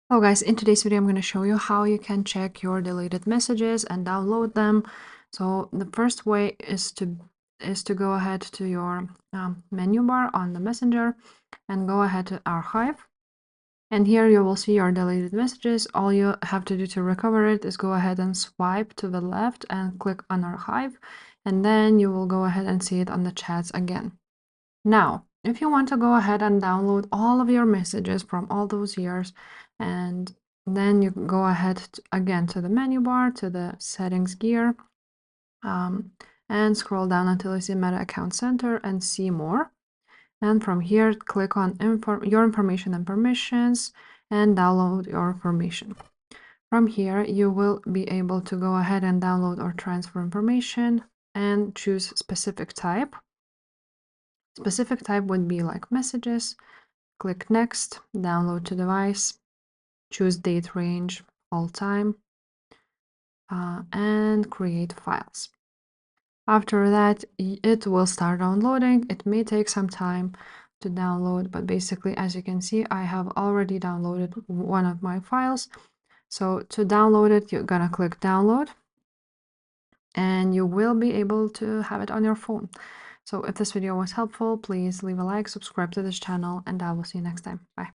Hello guys, in today's video I'm going to show you how you can check your deleted messages and download them. So the first way is to go ahead to your menu bar on the Messenger and go ahead to Archive. And here you will see your deleted messages. All you have to do to recover it is go ahead and swipe to the left and click on Archive, and then you will go ahead and see it on the chats again. Now, if you want to go ahead and download all of your messages from all those years, and then you go ahead again to the menu bar, to the settings gear, and scroll down until you see Meta Account Center and see more. And from here, click on your information and permissions and download your information. From here, you will be able to go ahead and download or transfer information and choose specific type. Specific type would be like messages. Click Next, download to device, choose date range, all time, and create files. After that, it will start downloading. It may take some time to download, but basically, as you can see, I have already downloaded one of my files. So to download it, you're gonna click download, and you will be able to have it on your phone. So if this video was helpful, please leave a like, subscribe to this channel, and I will see you next time. Bye.